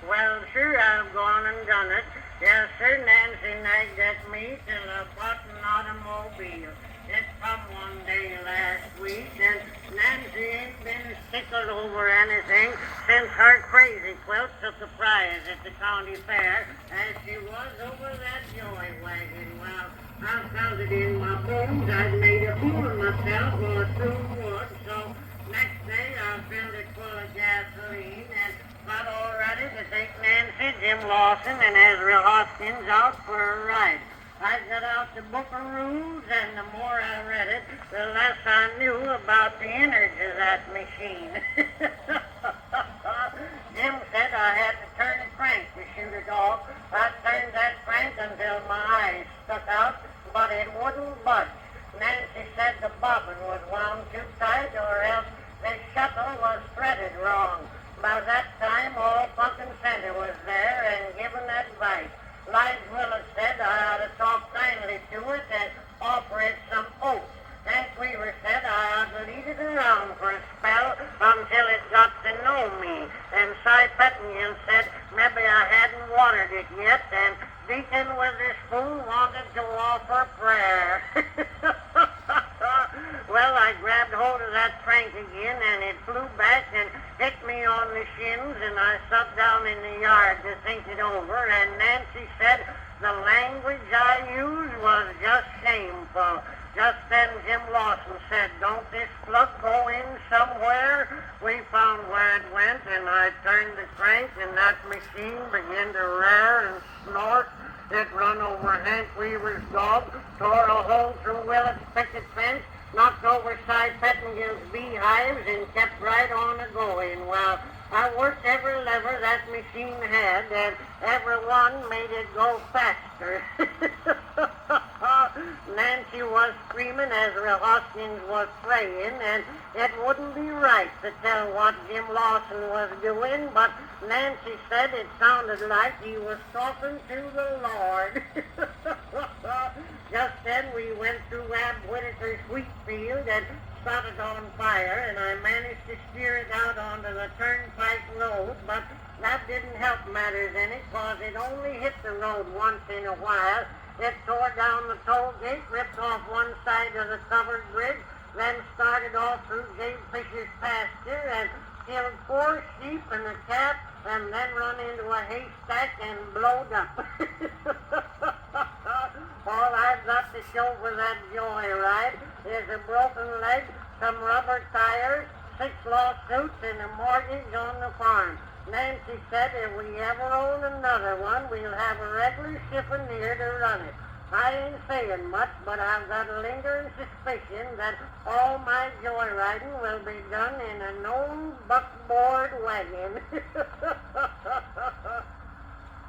Well, sure, I've gone and done it. Yes, sir, Nancy nagged at me till I bought an automobile. It come one day last week, and Nancy ain't been tickled over anything since her crazy quilt took a prize at the county fair, as she was over that joy wagon. Well, I felt it in my bones. I'd made a fool of myself or soon would, so next day I filled it full of gasoline and got all ready to take Nancy, Jim Lawson, and Ezra Hoskins out for a ride. I got out the book of rules, and the more I read it, the less I knew about the innards of that machine. Jim said I had to turn the crank to shoot a dog. I turned that crank until my eyes stuck out, but it wouldn't budge. Nancy said the bobbin was wound too tight, or else the shuttle was threaded wrong. By that time, all Funkin' Center was there and giving advice. Lige Willis said I ought to talk kindly to it and offer it some oats. Hank Weaver said I ought to lead it around for a spell until it got to know me. And Cy Pettingill said maybe I hadn't watered it yet, and Deacon with his spoon wanted to offer prayer. Well, I grabbed hold of that crank again, and it flew back and hit me on the shins, and I sat down in the yard to think it over, and Nancy said the language I used was just shameful. Just then Jim Lawson said, "Don't this plug go in somewhere?" We found where it went, and I turned the crank, and that machine began to rear and snort. It run over Hank Weaver's dog, tore a hole through Willet's picket fence, knocked over Cy Pettingill's beehives, and kept right on a-going. Well, I worked every lever that machine had, and every one made it go faster. Nancy was screaming, Ezra Hoskins was praying, and it wouldn't be right to tell what Jim Lawson was doing, but Nancy said it sounded like he was talking to the Lord. Just then we went through Ab Whitaker's wheat field and started on fire, and I managed to steer it out onto the turnpike road, but that didn't help matters any, 'cause it only hit the road once in a while. It tore down the toll gate, ripped off one side of the covered bridge, then started off through Dave Fisher's pasture and killed 4 sheep and a cat, and then run into a haystack and blowed up. All I've got to show for that joyride is a broken leg, some rubber tires, 6 lawsuits, and a mortgage on the farm. Nancy said if we ever own another one, we'll have a regular chiffonnier to run it. I ain't saying much, but I've got a lingering suspicion that all my joyriding will be done in an old buckboard wagon.